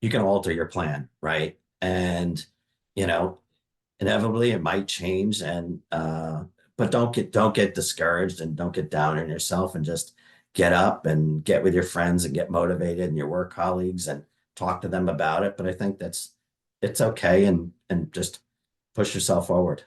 you can alter your plan, right? And you know, inevitably it might change, and but don't get discouraged and don't get down on yourself, and just get up and get with your friends and get motivated and your work colleagues and talk to them about it. But I think it's okay, and just push yourself forward.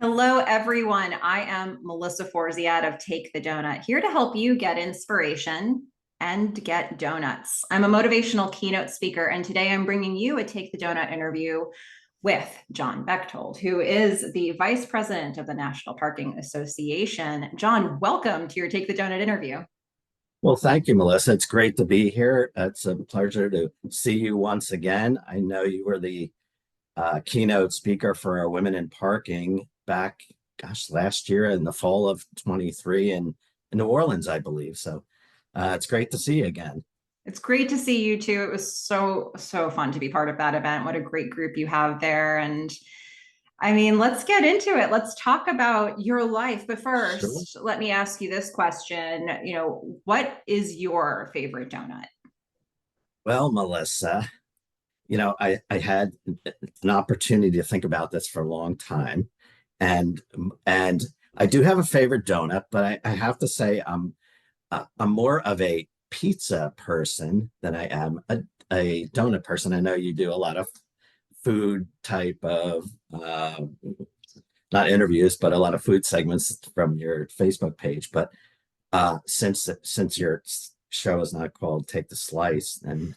Hello, everyone. I am Melissa Forziat of Take the Doughnut, here to help you get inspiration and get donuts. I'm a motivational keynote speaker, and today I'm bringing you a Take the Doughnut interview with John Bechtold, who is the Vice President of the National Parking Association. John, welcome to your Take the Doughnut interview. Well, thank you, Melissa. It's great to be here. It's a pleasure to see you once again. I know you were the keynote speaker for our Women in Parking back, gosh, last year in the fall of 23 in New Orleans, I believe. So it's great to see you again. It's great to see you too. It was so fun to be part of that event. What a great group you have there. And I mean, let's get into it. Let's talk about your life. But Sure. first, let me ask you this question. What is your favorite donut? Well, Melissa, I had an opportunity to think about this for a long time, and and I do have a favorite donut, but I have to say I'm more of a pizza person than I am a donut person. I know you do a lot of food type of not interviews, but a lot of food segments from your Facebook page. But since your show is not called Take the Slice, and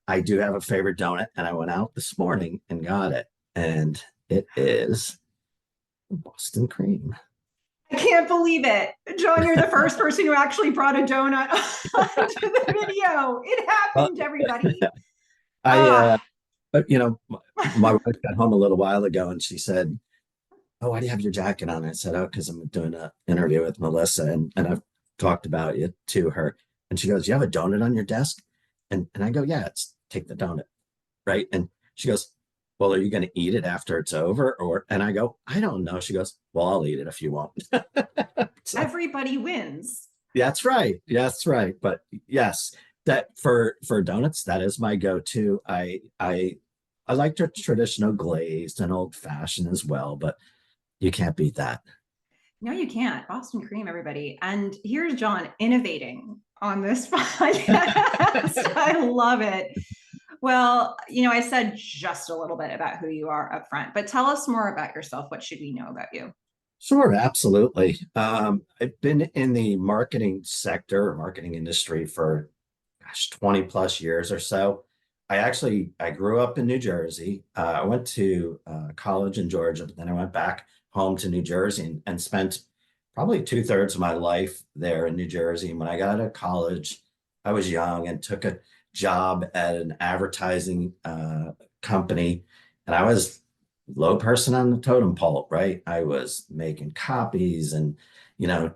I do have a favorite donut, and I went out this morning and got it, and it is Boston cream. I can't believe it. John, you're the first person who actually brought a donut onto the video. It Well, happened, everybody. I Ah, but my wife got home a little while ago, and she said, "Oh, why do you have your jacket on?" I said, "Oh, because I'm doing an interview with Melissa, and I've talked about it to her." And she goes, "You have a donut on your desk?" And I go, "Yeah, it's Take the Doughnut, right?" And she goes, "Well, are you going to eat it after it's over?" And I go, "I don't know." She goes, "Well, I'll eat it if you won't." So everybody wins. that's right. That's right. But yes, that for donuts, that is my go-to. I like the traditional glazed and old fashioned as well, but you can't beat that. No, you can't. Boston cream, everybody. And here's John innovating on this podcast. I love it. Well, I said just a little bit about who you are up front, but tell us more about yourself. What should we know about you? Sure, absolutely. I've been in the marketing sector, marketing industry for, gosh, 20 plus years or so. I grew up in New Jersey. I went to college in Georgia, but then I went back home to New Jersey, and spent probably two-thirds of my life there in New Jersey. And when I got out of college, I was young and took a job at an advertising company, and I was low person on the totem pole, right? I was making copies and,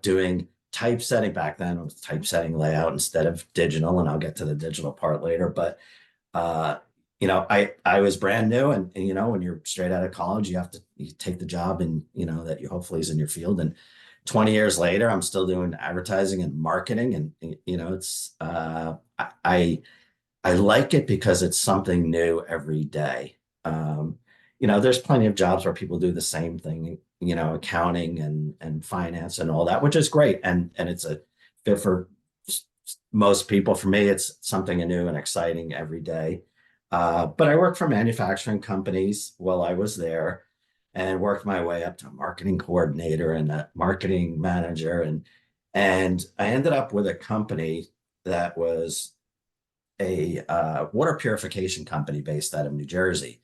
doing typesetting. Back then it was typesetting layout instead of digital, and I'll get to the digital part later. But uh, I was brand new, and when you're straight out of college, you take the job, and that you hopefully is in your field. And 20 years later, I'm still doing advertising and marketing, and it's I like it because it's something new every day. There's plenty of jobs where people do the same thing, accounting and finance and all that, which is great, and it's a fit for most people. For me, it's something new and exciting every day. But I worked for manufacturing companies while I was there, and worked my way up to a marketing coordinator and a marketing manager, and I ended up with a company that was a water purification company based out of New Jersey.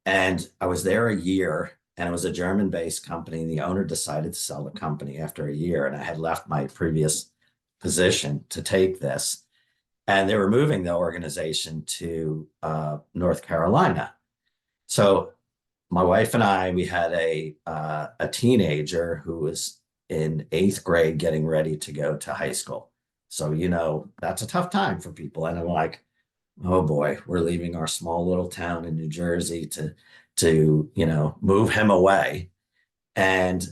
And I was there a year, and it was a German based company. And the owner decided to sell the company after a year. And I had left my previous position to take this. And they were moving the organization to North Carolina. So my wife and I, we had a teenager who was in eighth grade getting ready to go to high school. So, that's a tough time for people. And I'm like, oh boy, we're leaving our small little town in New Jersey to move him away. And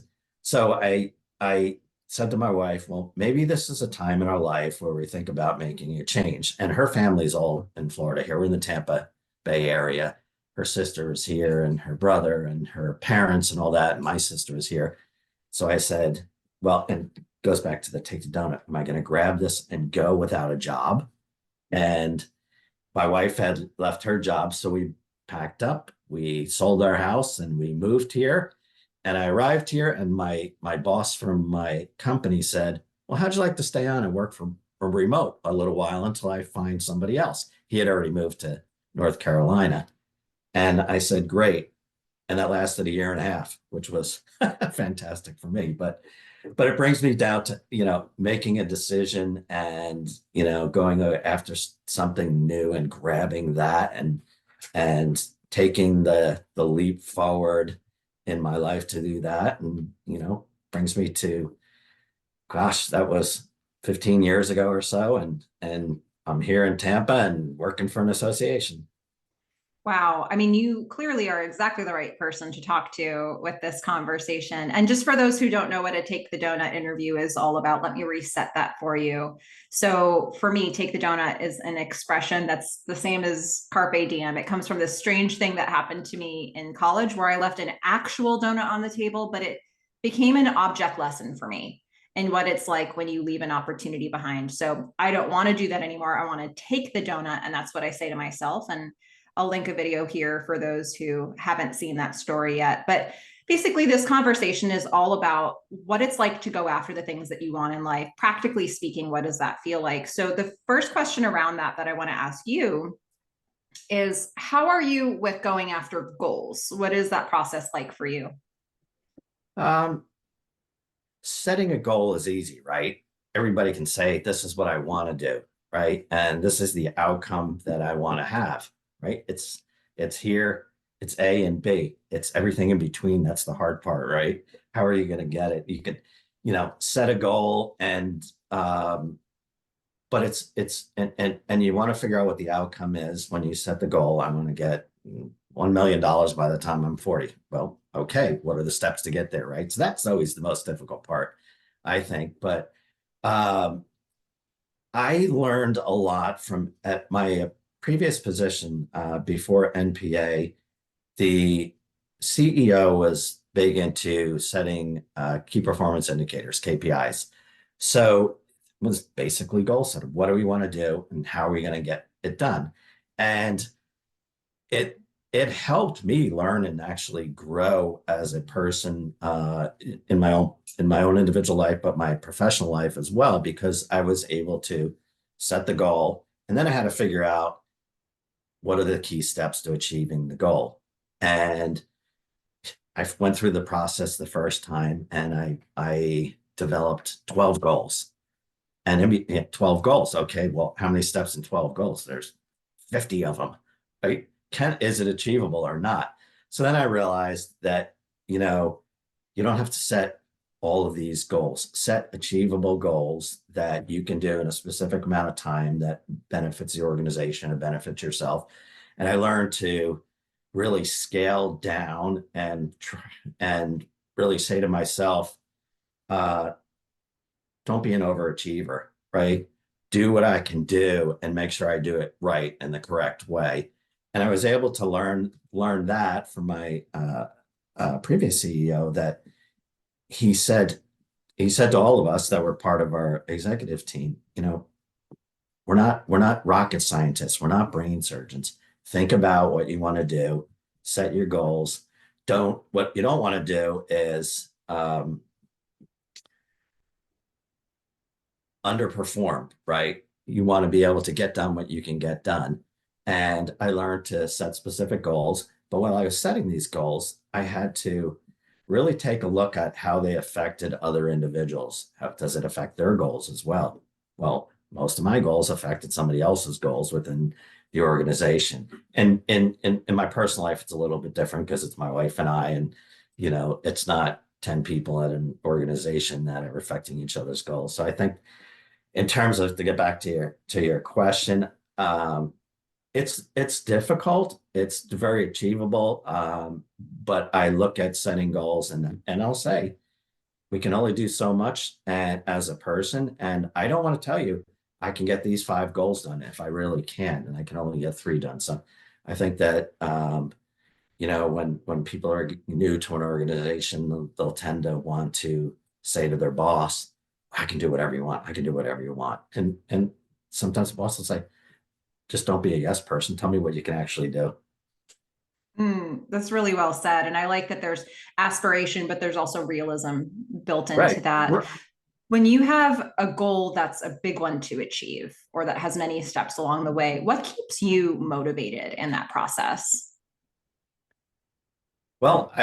so I said to my wife, well, maybe this is a time in our life where we think about making a change. And her family's all in Florida here. We're in the Tampa Bay area. Her sister is here and her brother and her parents and all that. And my sister is here. So I said, well, and it goes back to the Take the Doughnut. Am I going to grab this and go without a job? And my wife had left her job. So we packed up, we sold our house and we moved here. And I arrived here and my boss from my company said, well, how'd you like to stay on and work from remote a little while until I find somebody else? He had already moved to North Carolina. And I said, great. And that lasted a year and a half, which was fantastic for me. But it brings me down to, making a decision and, going after something new and grabbing that and taking the leap forward in my life to do that. And, brings me to, gosh, that was 15 years ago or so. And I'm here in Tampa and working for an association. Wow. I mean, you clearly are exactly the right person to talk to with this conversation. And just for those who don't know what a Take the Doughnut interview is all about, let me reset that for you. So for me, Take the Doughnut is an expression that's the same as Carpe Diem. It comes from this strange thing that happened to me in college where I left an actual donut on the table, but it became an object lesson for me and what it's like when you leave an opportunity behind. So I don't want to do that anymore. I want to take the donut. And that's what I say to myself. And I'll link a video here for those who haven't seen that story yet. But basically, this conversation is all about what it's like to go after the things that you want in life. Practically speaking, what does that feel like? So the first question around that I want to ask you is, how are you with going after goals? What is that process like for you? Um, Setting a goal is easy, right? Everybody can say, this is what I want to do, right? And this is the outcome that I want to have, right? It's here, it's A and B. It's everything in between. That's the hard part, right? How are you going to get it? You could, set a goal and but and you want to figure out what the outcome is when you set the goal. I want to get $1 million by the time I'm 40. Well, okay, what are the steps to get there, right? So that's always the most difficult part, I think. But um, I learned a lot from at my previous position before NPA. The CEO was big into setting key performance indicators, KPIs. So it was basically goal setting. What do we want to do and how are we going to get it done? And it it helped me learn and actually grow as a person in my own individual life, but my professional life as well, because I was able to set the goal and then I had to figure out what are the key steps to achieving the goal. And I went through the process the first time and I developed 12 goals. And 12 goals. Okay, well, how many steps in 12 goals? There's 50 of them, right? Is it achievable or not? So then I realized that, you don't have to set all of these goals. Set achievable goals that you can do in a specific amount of time that benefits the organization and benefits yourself. And I learned to really scale down and really say to myself, uh, don't be an overachiever, right? Do what I can do and make sure I do it right in the correct way. And I was able to learn that from my previous CEO that he said he said to all of us that were part of our executive team, we're not rocket scientists, we're not brain surgeons. Think about what you want to do, set your goals. Don't What you don't want to do is underperformed, right? You want to be able to get done what you can get done. And I learned to set specific goals. But while I was setting these goals, I had to really take a look at how they affected other individuals. How does it affect their goals as well? Well, most of my goals affected somebody else's goals within the organization. And in my personal life, it's a little bit different because it's my wife and I, and it's not 10 people at an organization that are affecting each other's goals. So I think in terms of, to get back to your question, it's difficult. It's very achievable. But I look at setting goals, and I'll say we can only do so much as a person. And I don't want to tell you I can get these 5 goals done if I really can, and I can only get 3 done. So I think that when people are new to an organization, they'll tend to want to say to their boss, I can do whatever you want. I can do whatever you want. And sometimes the boss will say, just don't be a yes person. Tell me what you can actually do. That's really well said. And I like that there's aspiration, but there's also realism built into Right. that. When you have a goal that's a big one to achieve or that has many steps along the way, what keeps you motivated in that process? Well,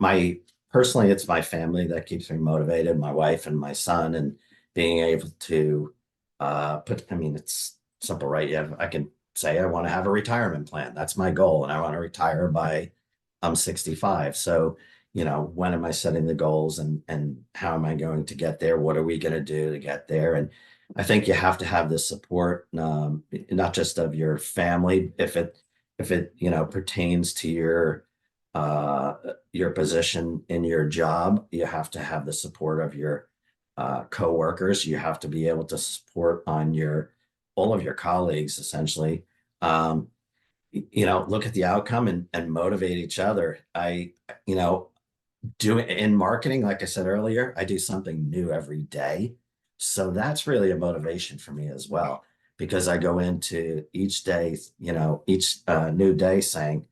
my personally, it's my family that keeps me motivated, my wife and my son, and being able to I mean, it's simple, right? I can say I want to have a retirement plan. That's my goal, and I want to retire by I'm 65. So, when am I setting the goals, and how am I going to get there? What are we going to do to get there? And I think you have to have the support, not just of your family, if it pertains to your position in your job. You have to have the support of your co-workers. You have to be able to support on all of your colleagues, essentially. Um, Look at the outcome and motivate each other. You know, do in marketing, like I said earlier, I do something new every day. So that's really a motivation for me as well, because I go into each day, each new day saying,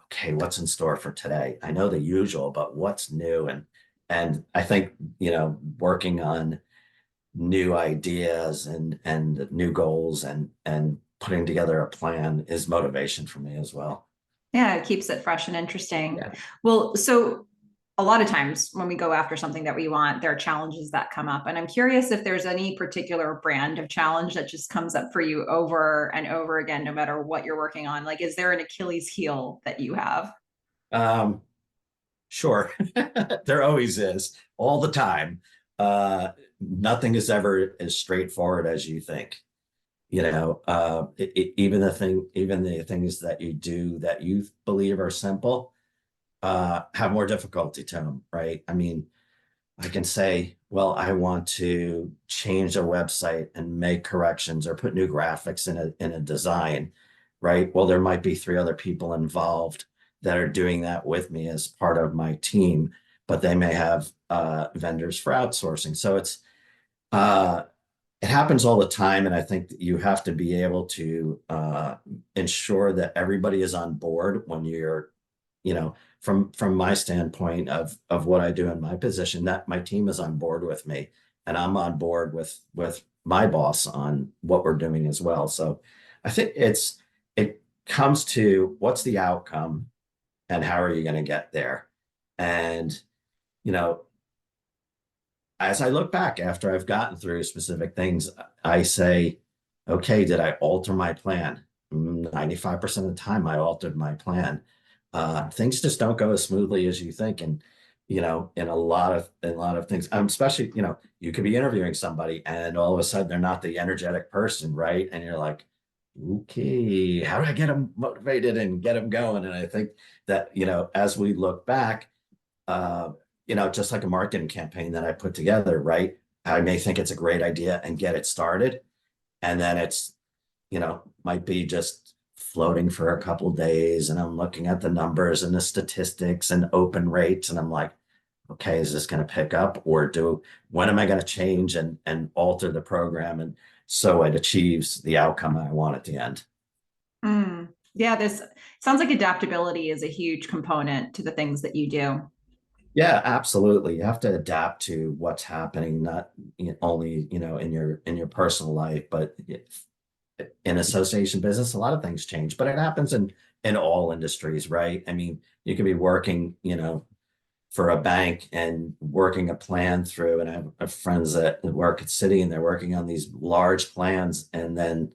okay, what's in store for today? I know the usual, but what's new? And I think, working on new ideas and new goals and putting together a plan is motivation for me as well. Yeah, it keeps it fresh and interesting. Yeah. Well, so a lot of times when we go after something that we want, there are challenges that come up. And I'm curious if there's any particular brand of challenge that just comes up for you over and over again, no matter what you're working on. Like, is there an Achilles heel that you have? Um, sure. There always is, all the time. Nothing is ever as straightforward as you think. Even the things that you do that you believe are simple, have more difficulty to them, right? I mean, I can say, well, I want to change a website and make corrections or put new graphics in a design, right? Well, there might be 3 other people involved that are doing that with me as part of my team, but they may have vendors for outsourcing. So uh, it happens all the time, and I think that you have to be able to ensure that everybody is on board when you're, from my standpoint of what I do in my position, that my team is on board with me, and I'm on board with my boss on what we're doing as well. So I think it comes to what's the outcome and how are you going to get there, and you know as I look back after I've gotten through specific things, I say, okay, did I alter my plan? 95% of the time, I altered my plan. Things just don't go as smoothly as you think. And, in a lot of things, especially, you could be interviewing somebody and all of a sudden they're not the energetic person, right? And you're like, okay, how do I get them motivated and get them going? And I think that, as we look back, uh, just like a marketing campaign that I put together, right? I may think it's a great idea and get it started. And then it's, might be just floating for a couple of days. And I'm looking at the numbers and the statistics and open rates. And I'm like, okay, is this going to pick up, or when am I going to change and alter the program? And so it achieves the outcome I want at the end. Yeah, this sounds like adaptability is a huge component to the things that you do. Yeah, absolutely. You have to adapt to what's happening, not only, in your personal life, but in association business, a lot of things change, but it happens in all industries, right? I mean, you could be working, for a bank and working a plan through, and I have friends that work at Citi and they're working on these large plans, and then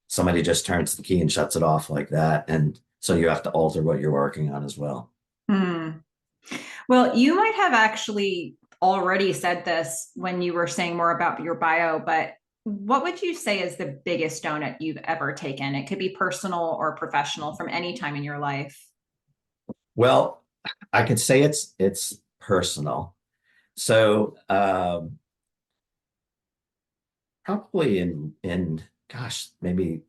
somebody just turns the key and shuts it off like that. And so you have to alter what you're working on as well. Hmm. Well, you might have actually already said this when you were saying more about your bio, but what would you say is the biggest donut you've ever taken? It could be personal or professional from any time in your life. Well, I could say it's personal. So probably in gosh, maybe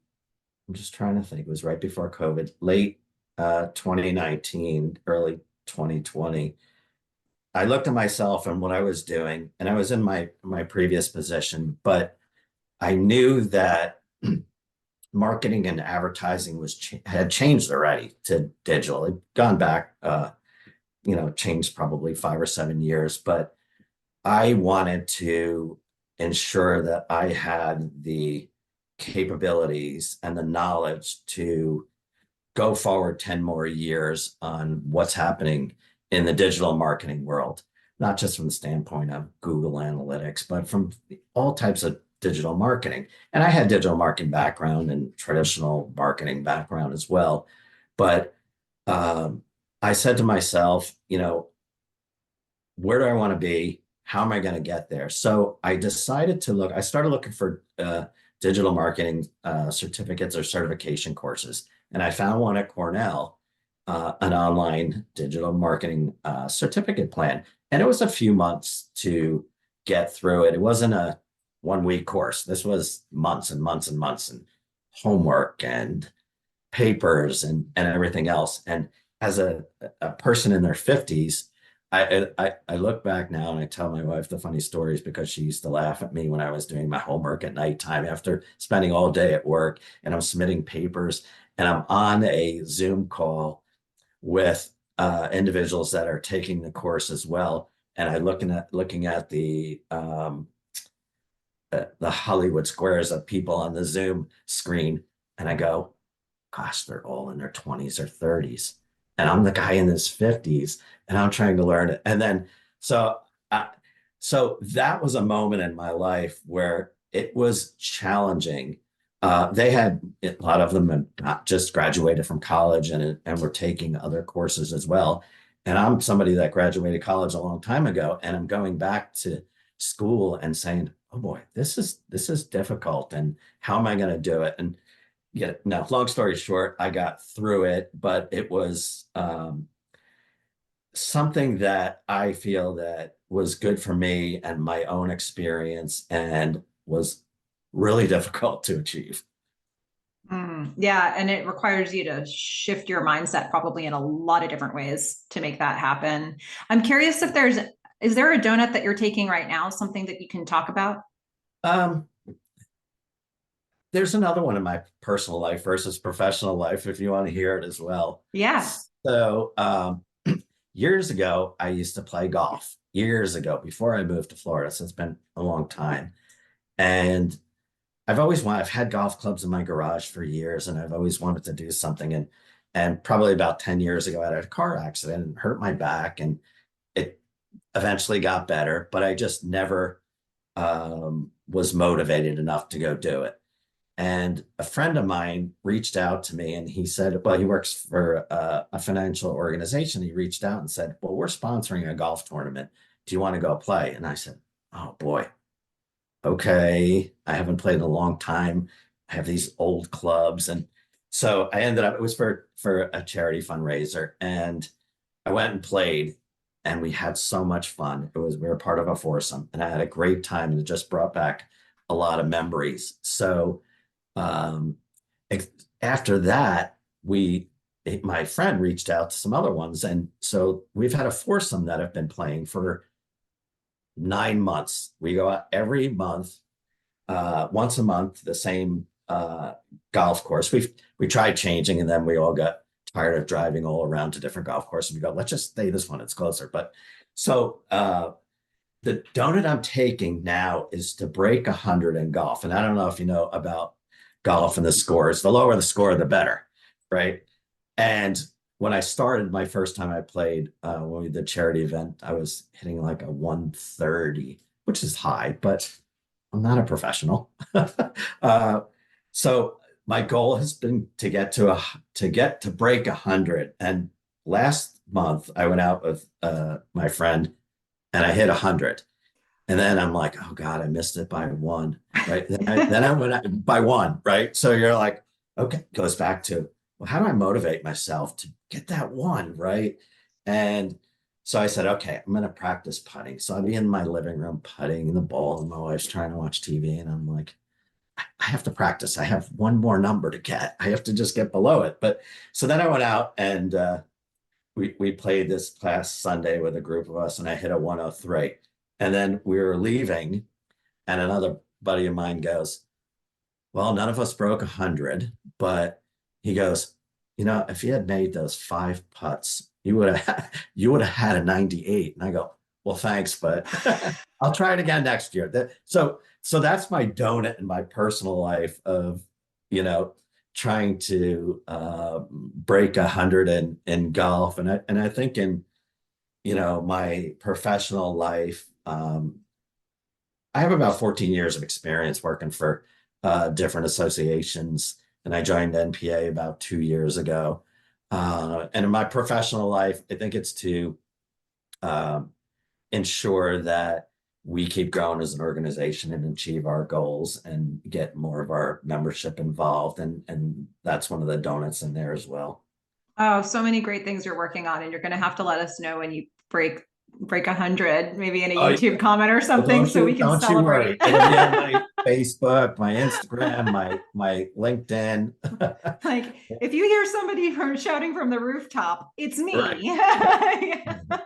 I'm just trying to think. It was right before COVID, late 2019, early 2020. I looked at myself and what I was doing, and I was in my previous position, but I knew that marketing and advertising had changed already to digital. It gone back, changed probably 5 or 7 years, but I wanted to ensure that I had the capabilities and the knowledge to go forward 10 more years on what's happening in the digital marketing world, not just from the standpoint of Google Analytics, but from all types of digital marketing. And I had digital marketing background and traditional marketing background as well. But I said to myself, where do I want to be? How am I going to get there? So I decided to I started looking for digital marketing certificates or certification courses. And I found one at Cornell, an online digital marketing certificate plan. And it was a few months to get through it. It wasn't a 1 week course. This was months and months and months and homework and papers and everything else. And as a person in their 50s, I look back now and I tell my wife the funny stories because she used to laugh at me when I was doing my homework at nighttime after spending all day at work and I'm submitting papers and I'm on a Zoom call with individuals that are taking the course as well. And I looking at the Hollywood squares of people on the Zoom screen, and I go, gosh, they're all in their 20s or 30s. And I'm the guy in his 50s and I'm trying to learn it. And then so so that was a moment in my life where it was challenging. They had a lot of them had not just graduated from college and were taking other courses as well. And I'm somebody that graduated college a long time ago, and I'm going back to school and saying, "Oh boy, this is difficult, and how am I going to do it?" And yeah, no, long story short, I got through it, but it was something that I feel that was good for me and my own experience and was really difficult to achieve. Yeah, and it requires you to shift your mindset probably in a lot of different ways to make that happen. I'm curious if is there a donut that you're taking right now, something that you can talk about? Um, there's another one in my personal life versus professional life, if you want to hear it as well. Yeah. So, years ago, I used to play golf years ago before I moved to Florida. So it's been a long time. And I've had golf clubs in my garage for years and I've always wanted to do something. And probably about 10 years ago, I had a car accident and hurt my back and it eventually got better, but I just never was motivated enough to go do it. And a friend of mine reached out to me and he said, well, he works for a financial organization. He reached out and said, well, we're sponsoring a golf tournament. Do you want to go play? And I said, oh boy, okay. I haven't played in a long time. I have these old clubs. And so I ended up, it was for a charity fundraiser. And I went and played and we had so much fun. We were part of a foursome and I had a great time and it just brought back a lot of memories. So um, after that, my friend reached out to some other ones. And so we've had a foursome that have been playing for 9 months. We go out every month, once a month, the same golf course. We tried changing and then we all got tired of driving all around to different golf courses. We go, let's just stay this one, it's closer. But so the donut I'm taking now is to break 100 in golf. And I don't know if you know about golf and the scores. The lower the score, the better, right? And when I started my first time I played, when we did charity event, I was hitting like a 130, which is high, but I'm not a professional. uh, so my goal has been to get to break 100. And last month I went out with my friend and I hit 100. And then I'm like, oh God, I missed it by one, right? Then I went out by one, right? So you're like, okay, goes back to, well, how do I motivate myself to get that one, right? And so I said, okay, I'm going to practice putting. So I'd be in my living room putting in the ball, and my wife's trying to watch TV, and I'm like, I have to practice. I have one more number to get. I have to just get below it. But so then I went out and we played this past Sunday with a group of us, and I hit a 103. And then we were leaving, and another buddy of mine goes, well, none of us broke 100, but he goes, if you had made those 5 putts, you would have had a 98. And I go, well, thanks, but I'll try it again next year. So that's my donut in my personal life of, trying to break 100 in golf. And I think in, my professional life, I have about 14 years of experience working for different associations, and I joined NPA about 2 years ago. And in my professional life, I think it's to ensure that we keep growing as an organization and achieve our goals and get more of our membership involved. And that's one of the donuts in there as well. Oh, so many great things you're working on, and you're going to have to let us know when you break 100, maybe in a Oh, YouTube comment or well, something, so we can don't you worry. celebrate. It'll be on my Facebook, my Instagram, my LinkedIn. Like, if you hear somebody shouting from the rooftop, it's me. Right. Yeah. Well,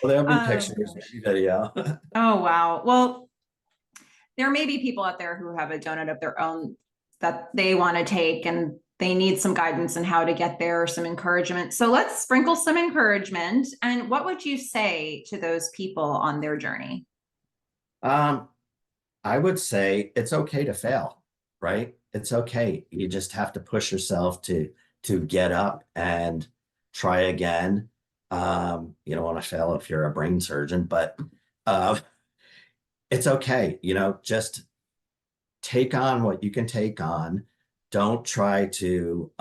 there'll be Oh, pictures, maybe video. oh, wow. Well, there may be people out there who have a donut of their own that they want to take, and they need some guidance on how to get there, or some encouragement. So let's sprinkle some encouragement. And what would you say to those people on their journey? Um, I would say it's okay to fail, right? It's okay. You just have to push yourself to get up and try again. You don't want to fail if you're a brain surgeon, but uh, it's okay. Just take on what you can take on. Don't try to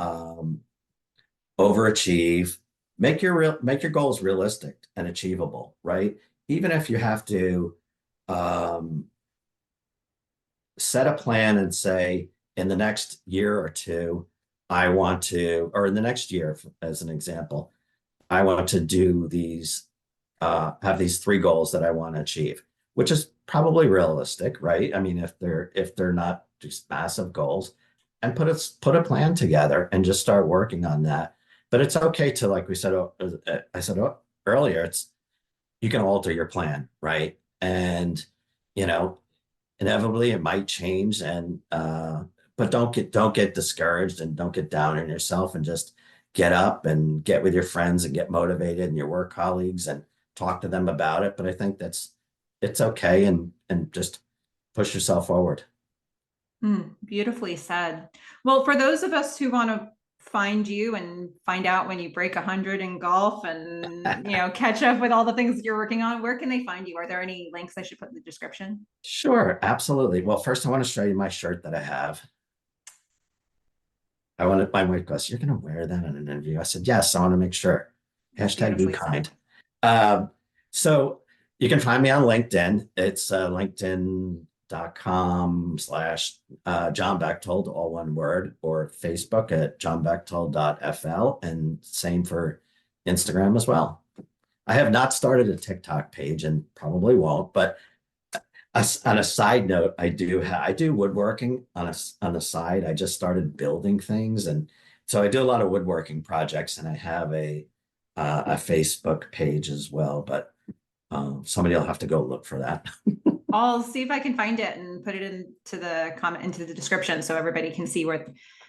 overachieve. Make your goals realistic and achievable, right? Even if you have to um, set a plan and say, in the next year or two, I want to, or in the next year, as an example, I want to do these, have these 3 goals that I want to achieve, which is probably realistic, right? I mean, if they're not just massive goals, and put a plan together and just start working on that. But it's okay to, like we said, I said earlier, you can alter your plan, right? And you know, inevitably it might change, and but don't get discouraged, and don't get down on yourself, and just get up and get with your friends and get motivated and your work colleagues and talk to them about it. But I think it's okay, and just push yourself forward. Beautifully said. Well, for those of us who want to find you and find out when you break 100 in golf, and catch up with all the things that you're working on, where can they find you? Are there any links I should put in the description? Sure, absolutely. Well, first I want to show you my shirt that I have. My wife goes, "You're going to wear that in an interview?" I said, "Yes, I want to make sure." Hashtag be Beautifully kind. said. So you can find me on LinkedIn. It's linkedin.com/John Bechtold, all one word, or Facebook at johnbechtold.fl, and same for Instagram as well. I have not started a TikTok page and probably won't, but on a side note, I do woodworking on the side. I just started building things, and so I do a lot of woodworking projects, and I have a Facebook page as well. But somebody will have to go look for that. I'll see if I can find it and put it into the description, so everybody can see what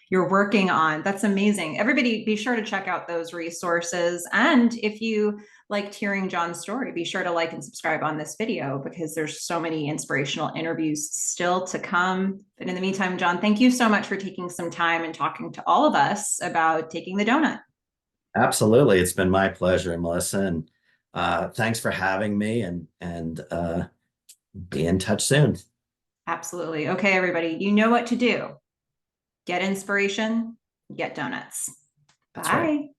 you're working on. That's amazing. Everybody be sure to check out those resources. And if you liked hearing John's story, be sure to like and subscribe on this video, because there's so many inspirational interviews still to come. But in the meantime, John, thank you so much for taking some time and talking to all of us about taking the donut. Absolutely, it's been my pleasure, Melissa, and thanks for having me. And be in touch soon. Absolutely. Okay, everybody, you know what to do. get inspiration, get donuts. That's right. Bye.